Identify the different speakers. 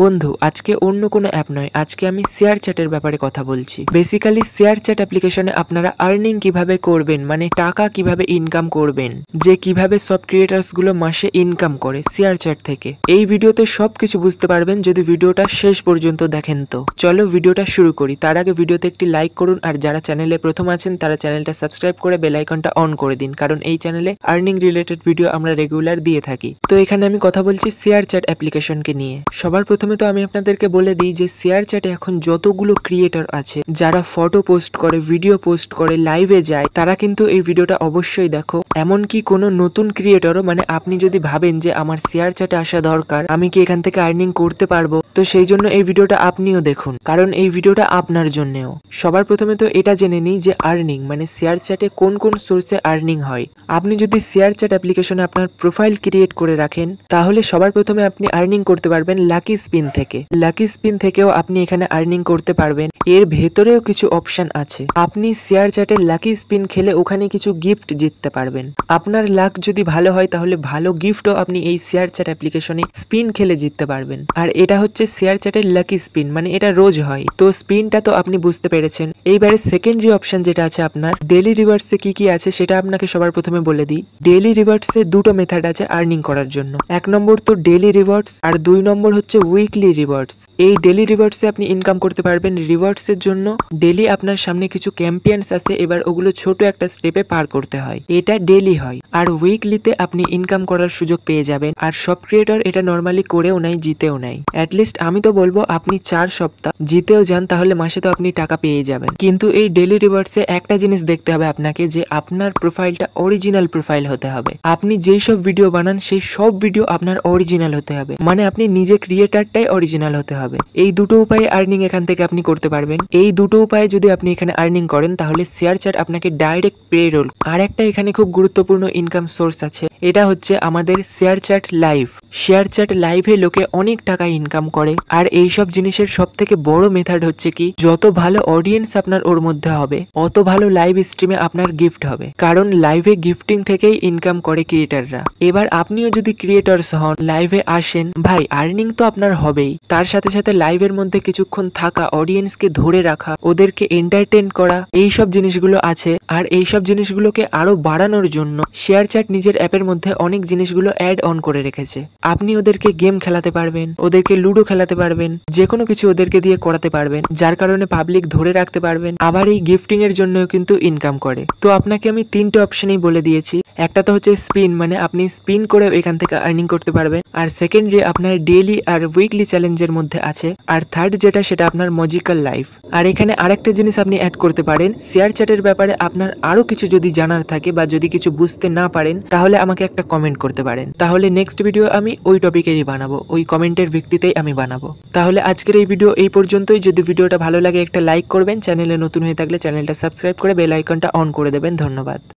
Speaker 1: বন্ধু আজকে অন্য কোনো অ্যাপ নয়, আজকে আমি শেয়ার চ্যাটের ব্যাপারে কথা বলছি। বেসিক্যালি শেয়ার চ্যাট অ্যাপ্লিকেশনে আপনারা আর্নিং কিভাবে করবেন, মানে টাকা কিভাবে ইনকাম করবেন, যে কিভাবে সব ক্রিয়েটার্স গুলো মাসে ইনকাম করে শেয়ার চ্যাট থেকে। এই ভিডিওতে সবকিছু বুঝতে পারবেন যদি ভিডিওটা শেষ পর্যন্ত দেখেন। তো চলো ভিডিওটা শুরু করি। তার আগে ভিডিওতে একটি লাইক করুন, আর যারা চ্যানেলে প্রথম আছেন তারা চ্যানেলটা সাবস্ক্রাইব করে বেল আইকনটা অন করে দিন, কারণ এই চ্যানেলে আর্নিং রিলেটেড ভিডিও আমরা রেগুলার দিয়ে থাকি। তো এখানে আমি কথা বলছি শেয়ার চ্যাট অ্যাপ্লিকেশনকে নিয়ে। সবার প্রথমে তো আমি আপনাদেরকে বলে দিই যে শেয়ার চ্যাটে এখন যতগুলো ক্রিয়েটর আছে যারা ফটো পোস্ট করে, ভিডিও পোস্ট করে, লাইভে যায়, তারা কিন্তু এই ভিডিওটা অবশ্যই দেখো। এমনকি কোনো নতুন ক্রিয়েটরও, মানে আপনি যদি ভাবেন যে আমার শেয়ার চ্যাটে আসা দরকার, আমি কি এখান থেকে আর্নিং করতে পারবো, তো সেই জন্য এই ভিডিওটা আপনিও দেখুন, কারণ এই ভিডিওটা আপনার জন্যও। সবার প্রথমে তো এটা জেনে নিই যে আর্নিং মানে শেয়ার চ্যাটে কোন কোন সোর্সে আর্নিং হয়। আপনি যদি শেয়ার চ্যাট অ্যাপ্লিকেশনে আপনার প্রোফাইল ক্রিয়েট করে রাখেন, তাহলে সবার প্রথমে আপনি আর্নিং করতে পারবেন লাকি স্পিন থেকে। লাকি স্পিন থেকেও আপনি এখানে আর্নিং করতে পারবেন। এর ভেতরেও কিছু অপশন আছে। আপনি শেয়ার চ্যাটে লাকি স্পিন খেলে ওখানে কিছু গিফট জিততে পারবেন। আপনার লাক যদি ভালো হয় তাহলে ভালো গিফটও আপনি এই শেয়ার চ্যাট অ্যাপ্লিকেশনে স্পিন খেলে জিততে পারবেন। আর এটা হচ্ছে শেয়ার চ্যাটের লাকি স্পিন, মানে এটা রোজ হয়। তো স্পিনটা তো আপনি বুঝতে পেরেছেন। এইবারে সেকেন্ডারি অপশন যেটা আছে আপনার ডেইলি রিওয়ার্ডসে কি কি আছে সেটা আপনাকে সবার প্রথমে বলে দিই। ডেইলি রিওয়ার্ডসে দুটো মেথড আছে আর্নিং করার জন্য। এক নম্বর তো ডেইলি রিওয়ার্ডস, আর দুই নম্বর হচ্ছে উইকলি রিওয়ার্ডস। এই ডেইলি রিওয়ার্ডসে আপনি ইনকাম করতে পারবেন। রিওয়ার্ডসের জন্য ডেইলি আপনার সামনে কিছু ক্যাম্পিয়ন্স আছে, এবার ওগুলো ছোট একটা স্টেপে পার করতে হয়, এটা ডেইলি হয়। আর উইকলিতে আপনি ইনকাম করার সুযোগ পেয়ে যাবেন। আর সব ক্রিয়েটর এটা নর্মালি করেও নাই, জিতেও নাই। অ্যাটলিস্ট আমি তো বলবো আপনি 4 সপ্তাহ জিতেও যান, তাহলে মাসে তো আপনি টাকা পেয়ে যাবেন। কিন্তু এই ডেইলি রিওয়ার্ডসে একটা জিনিস দেখতে হবে আপনাকে, যে আপনার প্রোফাইলটা অরিজিনাল প্রোফাইল হতে হবে। আপনি যেই সব ভিডিও বানান সেই সব ভিডিও আপনার অরিজিনাল হতে হবে, মানে আপনি নিজে ক্রিয়েটারটাই অরিজিনাল হতে হবে। এই দুটো উপায়ে আর্নিং এখান থেকে আপনি করতে পারবেন। এই দুটো উপায়ে যদি আপনি এখানে আর্নিং করেন তাহলে শেয়ার চ্যাট আপনাকে ডাইরেক্ট পেরোল। আর একটা এখানে খুব গুরুত্বপূর্ণ ইনকাম সোর্স আছে, এটা হচ্ছে আমাদের share chat live. Share chat লাইভে লোকে অনেক টাকা ইনকাম করে। আর এইসব জিনিসের সব থেকে বড় মেথড হচ্ছে কি, যত ভালো অডিয়েন্স আপনার ওর মধ্যে হবে অত ভালো লাইভ স্ট্রিমে আপনার গিফট হবে, কারণ লাইভে গিফটিং থেকেই ইনকাম করে ক্রিয়েটাররা। এবার আপনিও যদি ক্রিয়েটরস হন, লাইভে আসেন, ভাই আর্নিং তো আপনার হবেই। তার সাথে সাথে লাইভের মধ্যে কিছুক্ষণ থাকা, অডিয়েন্সকে ধরে রাখা, ওদেরকে এন্টারটেইন করা, এইসব জিনিসগুলো আছে। আর এইসব জিনিসগুলোকে আরো বাড়ানোর জন্য শেয়ার চ্যাট নিজের অ্যাপের মধ্যে অনেক জিনিসগুলো অ্যাড অন করে রেখেছে। আপনি ওদেরকে গেম খেলাতে পারবেন, ওদেরকে লুডো খেলাতে পারবেন, যে কোনো কিছু ওদেরকে দিয়ে করাতে পারবেন, যার কারণে পাবলিক ধরে রাখতে পারবেন। আবার এই গিফটিং এর জন্যও কিন্তু ইনকাম করে। তো আপনাকে আমি তিনটে অপশনই বলে দিয়েছি। একটা তো হচ্ছে স্পিন, মানে আপনি স্পিন করে এখান থেকে আর্নিং করতে পারবেন। আর সেকেন্ডারি আপনার ডেইলি আর উইকলি চ্যালেঞ্জের মধ্যে আছে। আর থার্ড যেটা, সেটা আপনার ম্যাজিক্যাল লাইফ। আর এখানে আরেকটা জিনিস আপনি অ্যাড করতে পারেন, শেয়ার চ্যাটের ব্যাপারে আপনার আরো কিছু যদি জানার থাকে বা যদি কিছু বুঝতে না পারেন, তাহলে আমাকে একটা কমেন্ট করতে পারেন। তাহলে নেক্সট ভিডিও আমি ওই টপিকেরই বানাবো, ওই কমেন্টের ভিত্তিতেই আমি বানাবো। তাহলে আজকের এই ভিডিও এই পর্যন্তই। যদি ভিডিওটা ভালো লাগে একটা লাইক করবেন, চ্যানেলে নতুন হয়ে থাকলে চ্যানেলটা সাবস্ক্রাইব করে বেল আইকনটা অন করে দেবেন। ধন্যবাদ।